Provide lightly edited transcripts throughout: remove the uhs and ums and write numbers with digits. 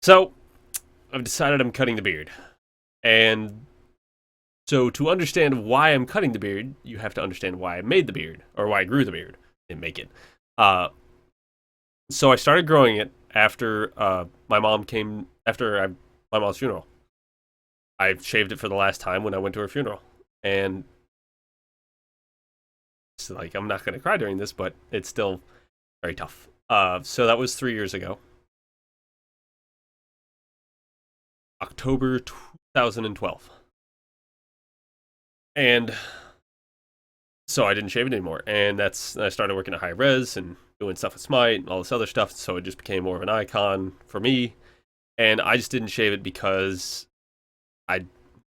So, I've decided I'm cutting the beard. And so, to understand why I'm cutting the beard, you have to understand why I made the beard, or why I grew the beard. Didn't make it. Uh, so, I started growing it after my mom's funeral. I shaved it for the last time when I went to her funeral. And it's like, I'm not going to cry during this, but it's still very tough. So, that was 3 years ago. October 2012. And so I didn't shave it anymore. And I started working at high res and doing stuff with Smite and all this other stuff. So it just became more of an icon for me. And I just didn't shave it because I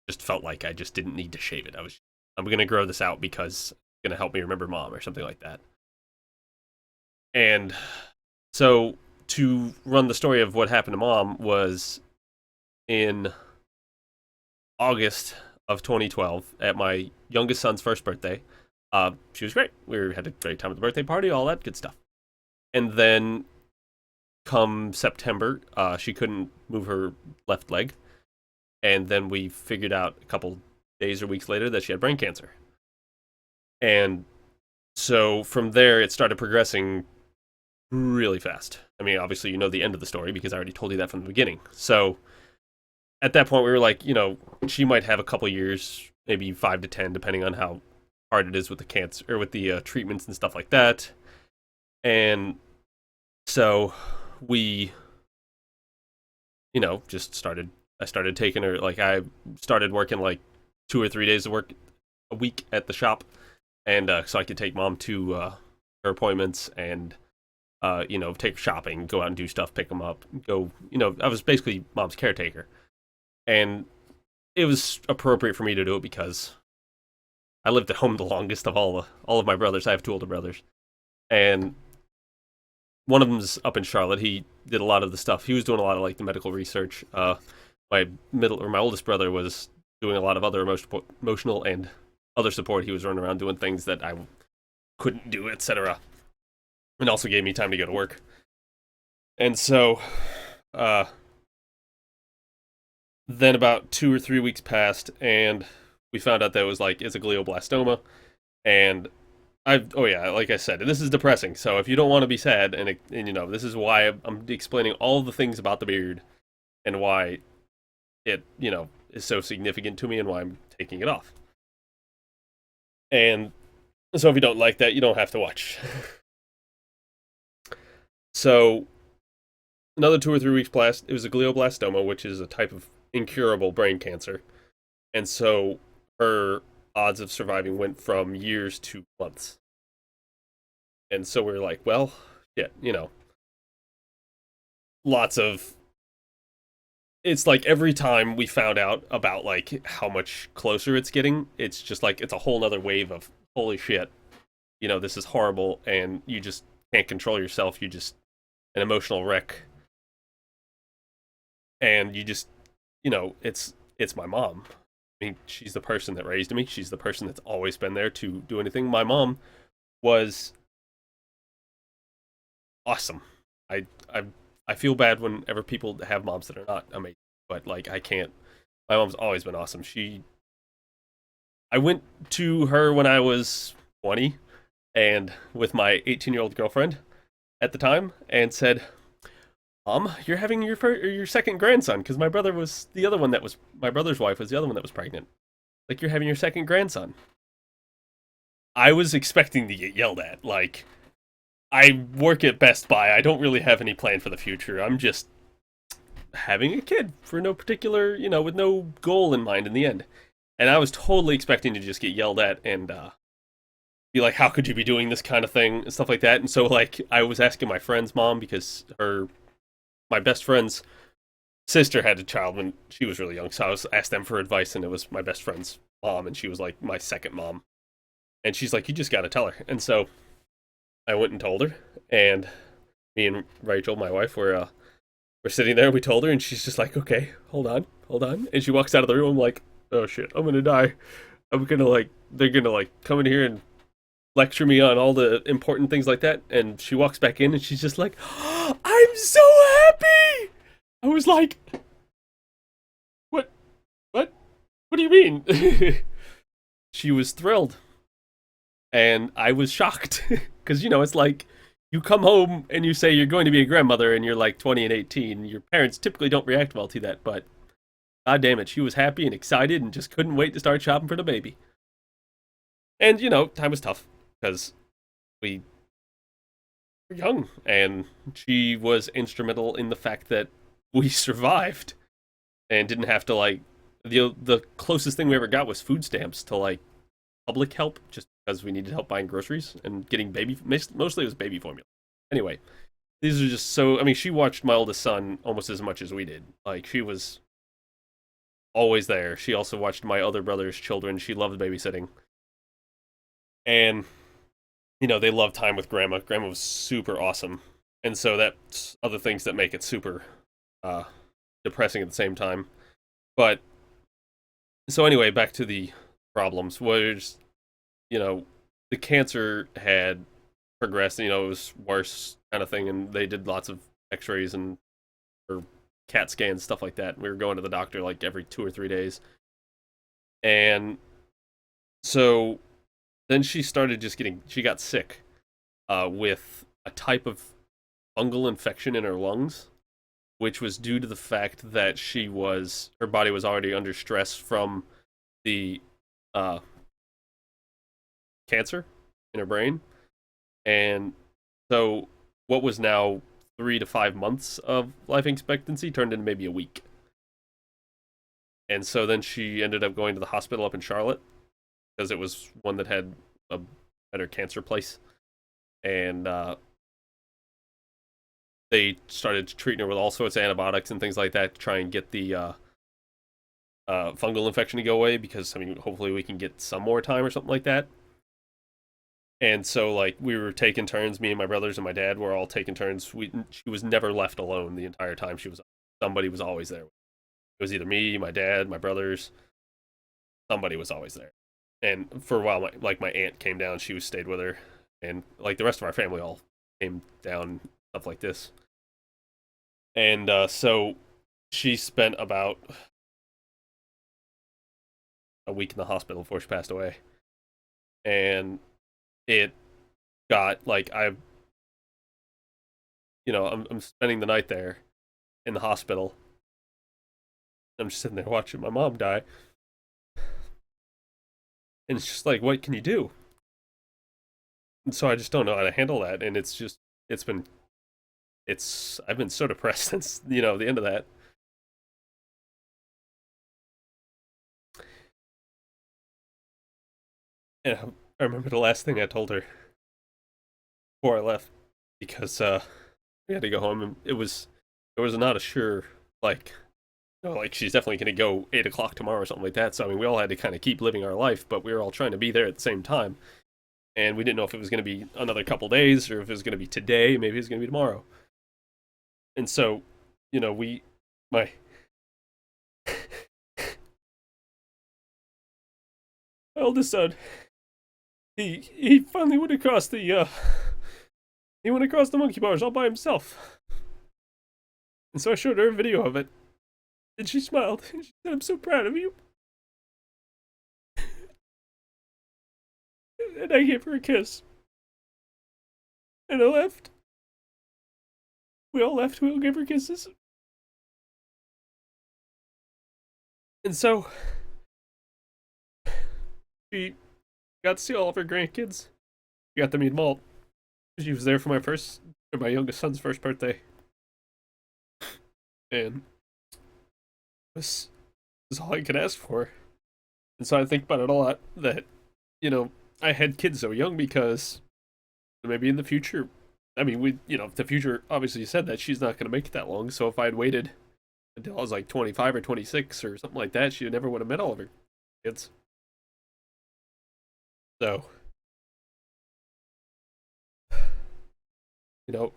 just felt like I just didn't need to shave it. I'm going to grow this out because it's going to help me remember mom or something like that. And so to run the story of what happened to mom was in August of 2012 at my youngest son's first birthday. She was great. We had a great time at the birthday party, all that good stuff. And then come September, she couldn't move her left leg. And then we figured out a couple days or weeks later that she had brain cancer. And so from there, it started progressing really fast. I mean, obviously, you know the end of the story because I already told you that from the beginning. So at that point, we were like, she might have a couple years, maybe 5 to 10, depending on how hard it is with the cancer or with the treatments and stuff like that. And so we, just started. I started taking her. Like I started working like 2 or 3 days of work a week at the shop, and so I could take mom to her appointments and take her shopping, go out and do stuff, pick them up, go. I was basically mom's caretaker. And it was appropriate for me to do it because I lived at home the longest of all of my brothers. I have 2 older brothers, and one of them's up in Charlotte. He did a lot of the stuff. He was doing a lot of like the medical research. My oldest brother was doing a lot of other emotional and other support. He was running around doing things that I couldn't do, etc. And also gave me time to go to work. And so, then about 2 or 3 weeks passed, and we found out that it was like it's a glioblastoma. And like I said, this is depressing. So if you don't want to be sad, and this is why I'm explaining all the things about the beard and why it is so significant to me and why I'm taking it off. And so if you don't like that, you don't have to watch. So another 2 or 3 weeks passed. It was a glioblastoma, which is a type of incurable brain cancer. And so her odds of surviving went from years to months. And so we were like, well, yeah, lots of... It's like every time we found out about like how much closer it's getting, it's just like it's a whole nother wave of holy shit, this is horrible, and you just can't control yourself. You just an emotional wreck, and you just it's my mom. I mean, she's the person that raised me. She's the person that's always been there to do anything. My mom was awesome. I feel bad whenever people have moms that are not amazing, but like I can't. My mom's always been awesome. I went to her when I was 20, and with my 18-year-old girlfriend at the time, and said, "Mom, you're having your second grandson," because my brother was the other one that was my brother's wife was the other one that was pregnant. Like, you're having your second grandson. I was expecting to get yelled at. Like, I work at Best Buy. I don't really have any plan for the future. I'm just having a kid for no particular, with no goal in mind in the end. And I was totally expecting to just get yelled at and be like, how could you be doing this kind of thing and stuff like that. And so, like, I was asking my friend's mom because my best friend's sister had a child when she was really young. So I was asked them for advice, and it was my best friend's mom, and she was like my second mom. And she's like, you just got to tell her. And so I went and told her, and me and Rachel, my wife, we're sitting there. We told her, and she's just like, okay, hold on. And she walks out of the room. I'm like, oh shit, I'm gonna die. They're gonna come in here and lecture me on all the important things like that. And she walks back in, and she's just like, I'm so happy. I was like, what, what, what do you mean? She was thrilled, and I was shocked because it's like you come home and you say you're going to be a grandmother, and you're like 20 and 18. Your parents typically don't react well to that, but god damn it, she was happy and excited and just couldn't wait to start shopping for the baby. And time was tough because we were young, and she was instrumental in the fact that we survived and didn't have to like the closest thing we ever got was food stamps to like public help, just because we needed help buying groceries and getting baby. Mostly it was baby formula. Anyway, these are just so. I mean, she watched my oldest son almost as much as we did. Like she was always there. She also watched my other brother's children. She loved babysitting, and they loved time with grandma. Grandma was super awesome, and so that's other things that make it super uh, depressing at the same time. But so anyway, back to the problems. Was the cancer had progressed. It was worse kind of thing, and they did lots of X-rays and or CAT scans, stuff like that. We were going to the doctor like every 2 or 3 days, and so then she started just getting. She got sick with a type of fungal infection in her lungs, which was due to the fact that her body was already under stress from the uh, cancer in her brain. And so what was now 3 to 5 months of life expectancy turned into maybe a week. And so then she ended up going to the hospital up in Charlotte because it was one that had a better cancer place. And they started treating her with all sorts of antibiotics and things like that to try and get the fungal infection to go away, because hopefully we can get some more time or something like that. And so like we were taking turns, me and my brothers and my dad were all taking turns. She was never left alone the entire time. Somebody was always there. It was either me, my dad, my brothers. Somebody was always there. And for a while, my aunt came down. She stayed with her, and like the rest of our family all came down, stuff like this. And so she spent about a week in the hospital before she passed away. And it got like I'm spending the night there in the hospital. I'm just sitting there watching my mom die. And it's just like, what can you do? And so I just don't know how to handle that. And I've been so depressed since, the end of that. And I remember the last thing I told her before I left, because we had to go home, and it was not a sure, like, like she's definitely going to go 8 o'clock tomorrow or something like that. So we all had to kind of keep living our life, but we were all trying to be there at the same time, and we didn't know if it was going to be another couple days or if it was going to be today, maybe it was going to be tomorrow. And so, my eldest son, he finally went across the monkey bars all by himself. And so I showed her a video of it, and she smiled, and she said, "I'm so proud of you." And I gave her a kiss. And I left. We all left, we all gave her kisses. And so, she got to see all of her grandkids. She got to meet them all. She was there for my youngest son's first birthday. And this is all I could ask for. And so I think about it a lot, that, I had kids so young because maybe in the future, the future obviously said that she's not going to make it that long. So if I had waited until I was like 25 or 26 or something like that, she never would have met all of her kids. So,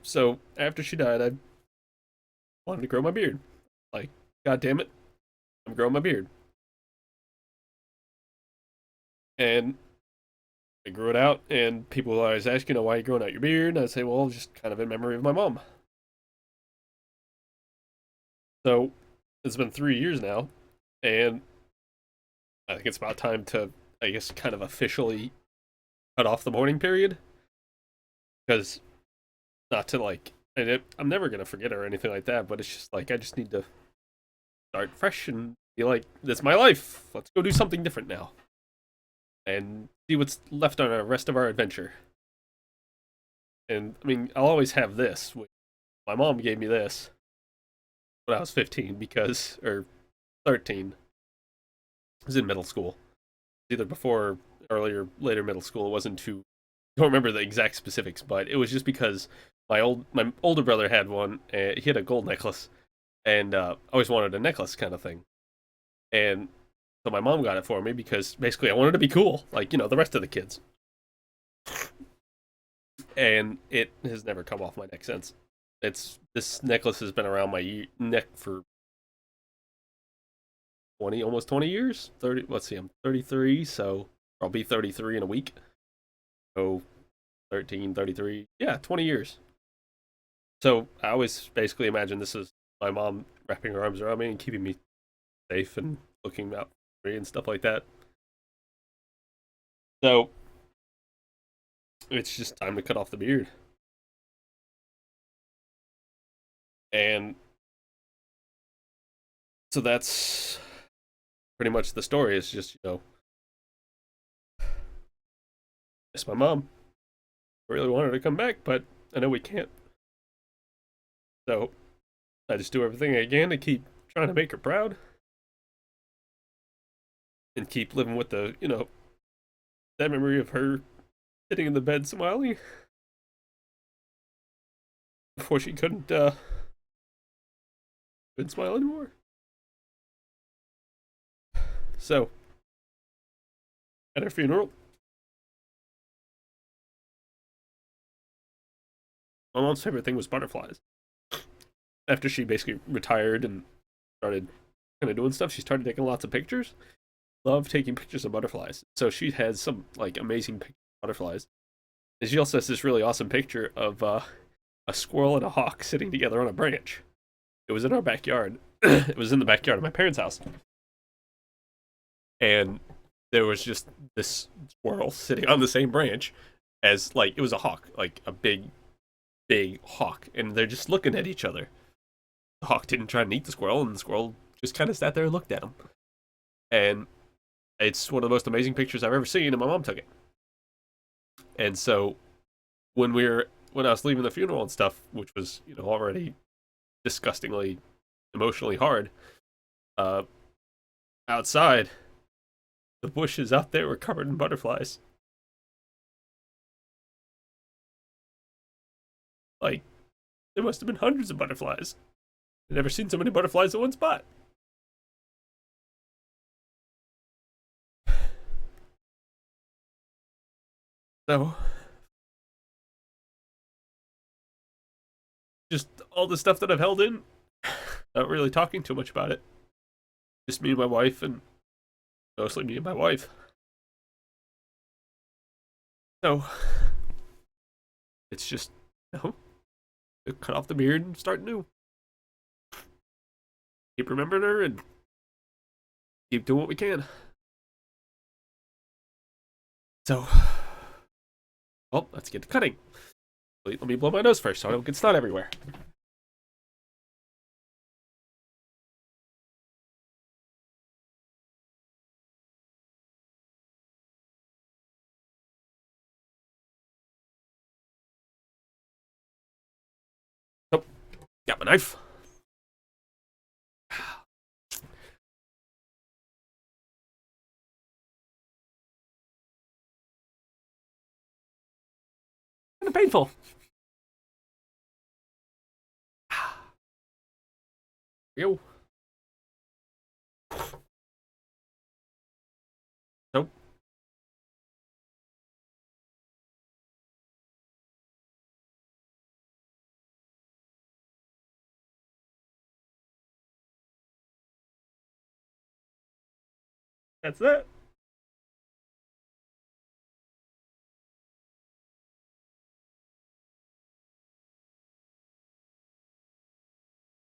so after she died, I wanted to grow my beard. Like, god damn it, I'm growing my beard. And I grew it out, and people always ask, why are you growing out your beard? And I say, well, just kind of in memory of my mom. So it's been 3 years now, and I think it's about time to, I guess, kind of officially cut off the mourning period. Because not to like, I'm never gonna forget her or anything like that. But it's just like I just need to start fresh and be like, "This is my life. Let's go do something different now, and see what's left on the rest of our adventure." And I mean, I'll always have this. My mom gave me this when I was 15 because, or 13. I was in middle school, either before or earlier, later middle school. It wasn't too. I don't remember the exact specifics, but it was just because my older brother had one. And he had a gold necklace, and I always wanted a necklace kind of thing. And so my mom got it for me because basically I wanted to be cool, like the rest of the kids. And it has never come off my neck since. This necklace has been around my neck for 20, almost 20 years. 30. Let's see, I'm 33, so I'll be 33 in a week. So 13, 33, yeah, 20 years. So I always basically imagine this is my mom wrapping her arms around me and keeping me safe and looking out for me and stuff like that. So it's just time to cut off the beard. And so that's pretty much the story. It's just, miss my mom. I really wanted her to come back, but I know we can't. So I just do everything I can to keep trying to make her proud and keep living with that memory of her sitting in the bed smiling before she couldn't smile anymore. So at her funeral, my mom's favorite thing was butterflies. After she basically retired and started kind of doing stuff, she started taking lots of pictures. Love taking pictures of butterflies. So she has some like amazing pictures of butterflies. And she also has this really awesome picture of a squirrel and a hawk sitting together on a branch. It was in our backyard. It was in the backyard of my parents' house. And there was just this squirrel sitting on the same branch as like it was a hawk, like a big hawk, and they're just looking at each other. The hawk didn't try and eat the squirrel, and the squirrel just kind of sat there and looked at him. And it's one of the most amazing pictures I've ever seen, and my mom took it. And so when I was leaving the funeral and stuff, which was already disgustingly emotionally hard, uh, outside the bushes out there were covered in butterflies. Like there must have been hundreds of butterflies. I've never seen so many butterflies in one spot. So just all the stuff that I've held in, not really talking too much about it. Just me and my wife, and mostly me and my wife. So it's just cut off the beard and start new. Keep remembering her and keep doing what we can. So, well, let's get to cutting. Wait, let me blow my nose first so I don't get snot everywhere. Oh, got my knife. Kind of painful. Yo. Nope. That's it.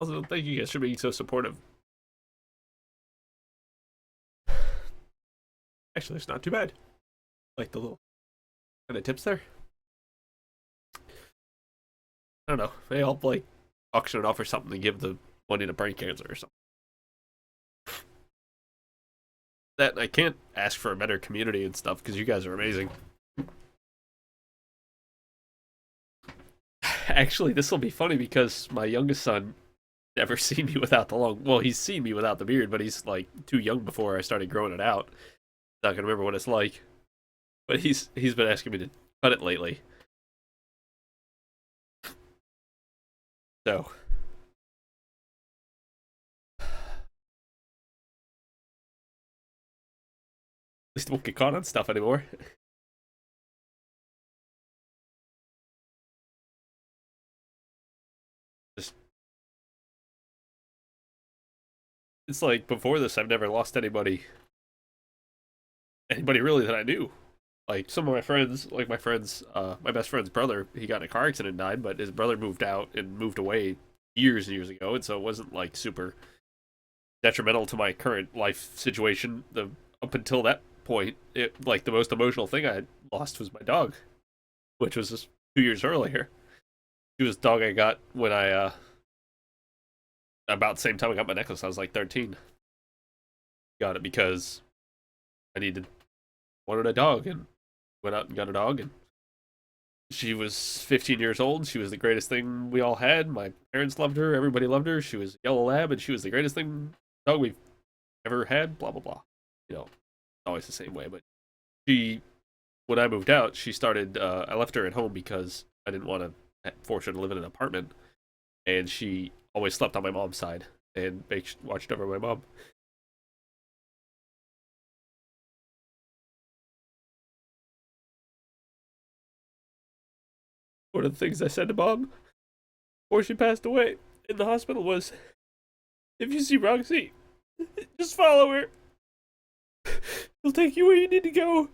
Also, thank you guys for being so supportive. Actually, it's not too bad. Like the little kind of tips there. I don't know. They all like auction it off or something to give the money to brain cancer or something. That I can't ask for a better community and stuff because you guys are amazing. Actually, this will be funny because my youngest son never seen me without the long. Well, he's seen me without the beard, but he's like too young before I started growing it out. Not gonna remember what it's like. But he's been asking me to cut it lately. So at least I won't get caught on stuff anymore. Just it's like before this, I've never lost anybody really that I knew. Like some of my friends, like my best friend's brother, he got in a car accident and died, but his brother moved out and moved away years and years ago, and so it wasn't like super detrimental to my current life situation. The Up until that point, it like the most emotional thing I had lost was my dog, which was just 2 years earlier. She was the dog I got when I about the same time I got my necklace. I was like 13. Got it because I wanted a dog and went out and got a dog, and she was 15 years old. She was the greatest thing we all had. My parents loved her. Everybody loved her. She was a yellow lab, and she was the greatest thing dog we've ever had. Blah blah blah. You know, always the same way. But she, when I moved out, she started. I left her at home because I didn't want to force her to live in an apartment, and she always slept on my mom's side and watched over my mom. One of the things I said to mom before she passed away in the hospital was, "If you see Roxy, just follow her. She'll take you where you need to go."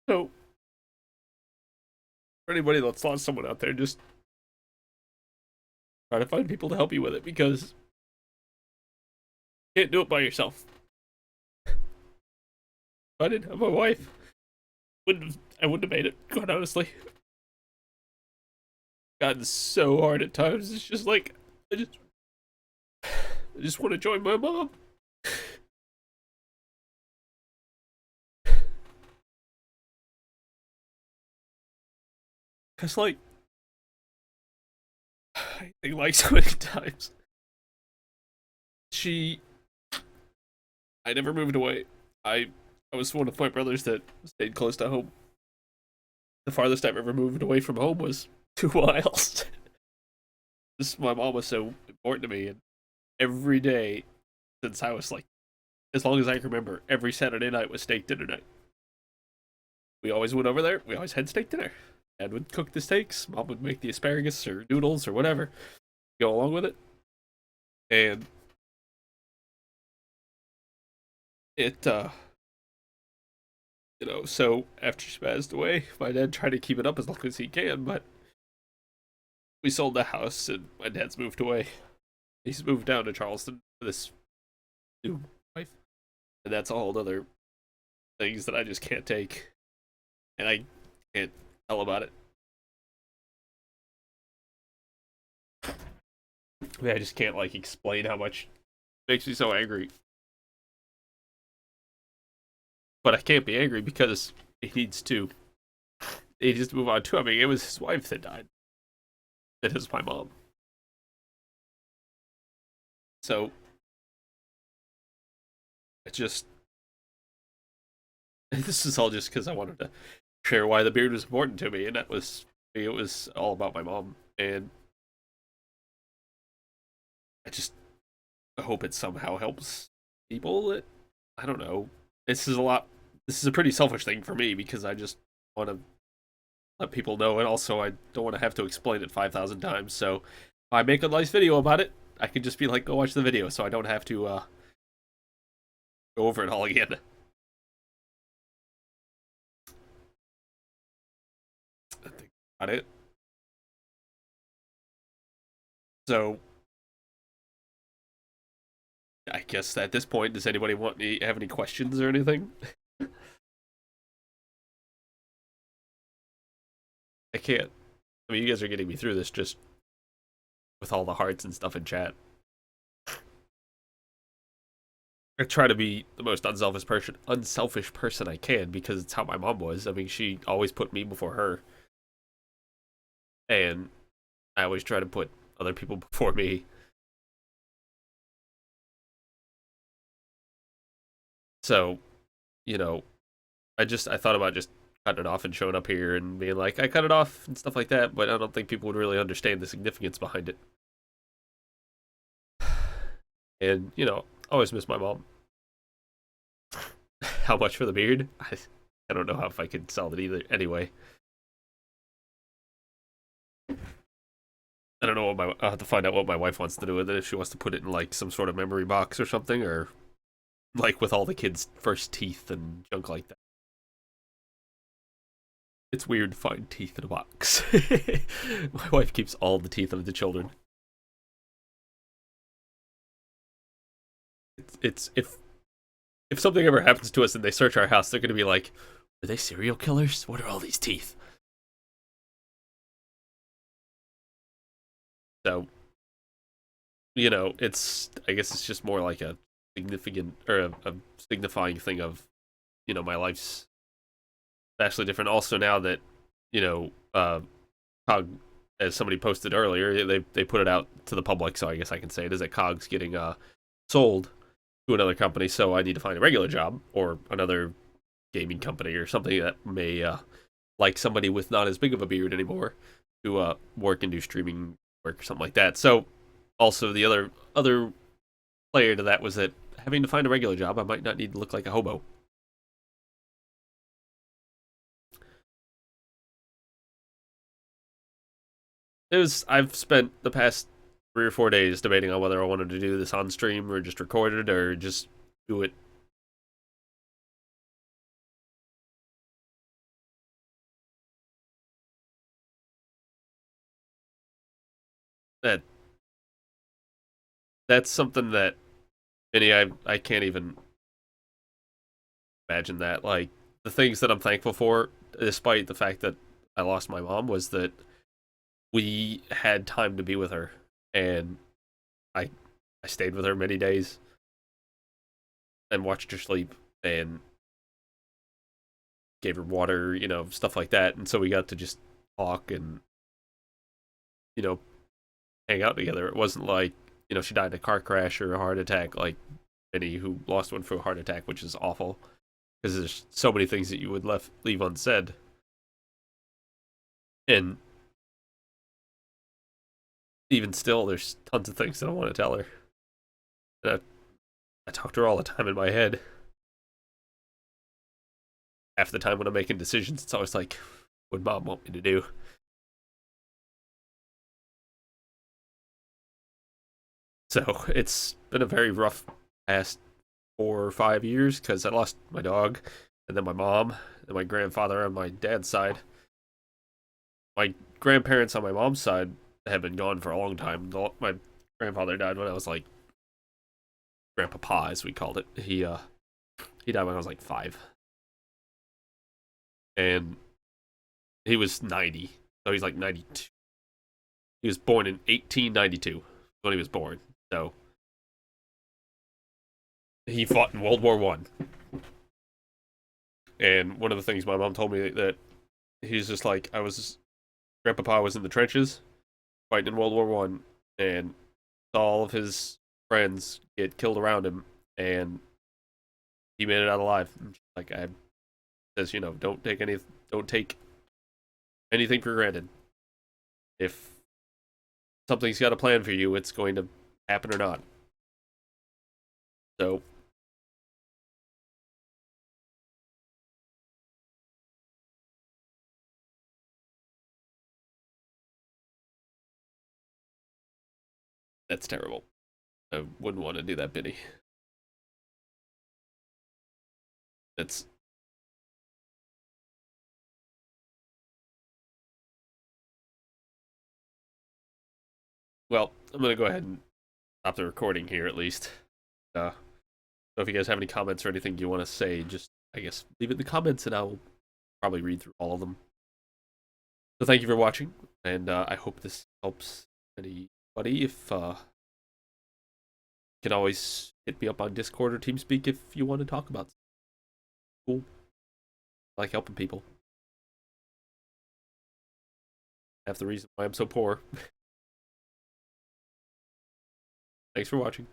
So, for anybody that's lost someone out there, just try to find people to help you with it because you can't do it by yourself. If I didn't have my wife, I wouldn't have made it, quite honestly. Gotten so hard at times. It's just like I just want to join my mom. Cause like I think like so many times. She I never moved away. I was one of my brothers that stayed close to home. The farthest I've ever moved away from home was 2 miles. This my mom was so important to me, and every day since I was like as long as I can remember, every Saturday night was steak dinner night. We always went over there. We always had steak dinner. Dad would cook the steaks. Mom would make the asparagus or noodles or whatever. Go along with it. And it, so after she passed away, my dad tried to keep it up as long as he can, but we sold the house and my dad's moved away. He's moved down to Charleston for this new wife. And that's a whole other things that I just can't take. And I can't tell about it. I mean, I just can't like explain how much it makes me so angry. But I can't be angry because he needs to move on too. I mean, it was his wife that died. That is my mom. So it just this is all just because I wanted to share why the beard was important to me, and it was all about my mom, and I just hope it somehow helps people that I don't know. This is a lot. This is a pretty selfish thing for me because I just want to let people know, and also I don't want to have to explain it 5,000 times. So if I make a nice video about it, I can just be like, go watch the video, so I don't have to go over it all again. I think about it. So I guess at this point, does anybody have any questions or anything? I can't. I mean, you guys are getting me through this just with all the hearts and stuff in chat. I try to be the most unselfish person I can because it's how my mom was. I mean, she always put me before her, and I always try to put other people before me. So, you know, I thought about just cutting it off and showing up here and being like, I cut it off and stuff like that, but I don't think people would really understand the significance behind it. And, I always miss my mom. How much for the beard? I don't know how if I could sell it either. Anyway, I don't know I'll have to find out what my wife wants to do with it. If she wants to put it in like some sort of memory box or something, or like with all the kids' first teeth and junk like that. It's weird to find teeth in a box. My wife keeps all the teeth of the children. It's if something ever happens to us and they search our house, they're gonna be like, "Are they serial killers? What are all these teeth?" So, I guess it's just more like a significant or a signifying thing of, my life's vastly different. Also, now that Cog, as somebody posted earlier, they put it out to the public, so I guess I can say it is that Cog's getting sold to another company. So I need to find a regular job or another gaming company or something that may like somebody with not as big of a beard anymore to work and do streaming work or something like that. So also the other player to that was that having to find a regular job, I might not need to look like a hobo. I've spent the past 3 or 4 days debating on whether I wanted to do this on stream or just record it or just do it. That that's something that Vinny, I can't even imagine that. Like the things that I'm thankful for, despite the fact that I lost my mom, was that we had time to be with her, and I I stayed with her many days and watched her sleep and gave her water, stuff like that. And so we got to just talk and you know hang out together. It wasn't like she died in a car crash or a heart attack like Vinny, who lost one for a heart attack, which is awful because there's so many things that you would leave unsaid. And even still, there's tons of things that I want to tell her. And I talk to her all the time in my head. Half the time when I'm making decisions, it's always like, what would mom want me to do? So it's been a very rough past 4 or 5 years because I lost my dog, and then my mom, and my grandfather on my dad's side. My grandparents on my mom's side have been gone for a long time. My grandfather died when I was like Grandpapa, as we called it. He died when I was like 5, and he was 90, so he's like 92. He was born in 1892 when he was born, so he fought in World War One. And one of the things my mom told me that he's just like Grandpapa was in the trenches fighting in World War One, and all of his friends get killed around him, and he made it out alive. Like I says, don't take anything for granted. If something's got a plan for you, it's going to happen or not. So That's terrible. I wouldn't want to do that, Benny. That's well. I'm gonna go ahead and stop the recording here at least. So if you guys have any comments or anything you want to say, just I guess leave it in the comments, and I'll probably read through all of them. So thank you for watching, and I hope this helps anybody. If you can always hit me up on Discord or TeamSpeak if you want to talk about something. Cool. I like helping people. Half the reason why I'm so poor. Thanks for watching.